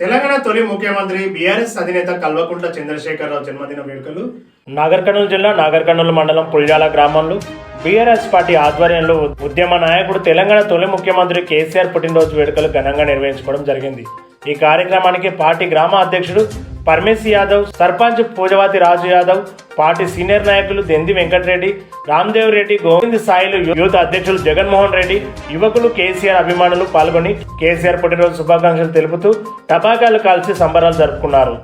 తెలంగాణ తొలి ముఖ్యమంత్రి బీఆర్ఎస్ అధినేత కల్వకుంట్ల చంద్రశేఖరరావు జన్మదిన వేడుకలు నాగర్ కర్నూలు జిల్లా నాగర్ కర్నూలు మండలం పుల్యాల గ్రామంలో బీఆర్ఎస్ పార్టీ ఆధ్వర్యంలో ఉద్యమ నాయకుడు తెలంగాణ తొలి ముఖ్యమంత్రి కేసీఆర్ పుట్టినరోజు వేడుకలు ఘనంగా నిర్వహించుకోవడం జరిగింది. ఈ కార్యక్రమానికి పార్టీ గ్రామ అధ్యక్షుడు పరమేశ్ యాదవ్, సర్పంచ్ పూజవతి రాజు యాదవ్, పార్టీ సీనియర్ నాయకులు దెంది వెంకటరెడ్డి, రామ్దేవ్ రెడ్డి, గోవింద్ సాయిలు, యూత్ అధ్యక్షులు జగన్మోహన్ రెడ్డి, యువకులు, కేసీఆర్ అభిమానులు పాల్గొని కేసీఆర్ పుట్టినరోజు శుభాకాంక్షలు తెలుపుతూ టపాకాయలు కాల్చి సంబరాలు జరుపుకున్నారు.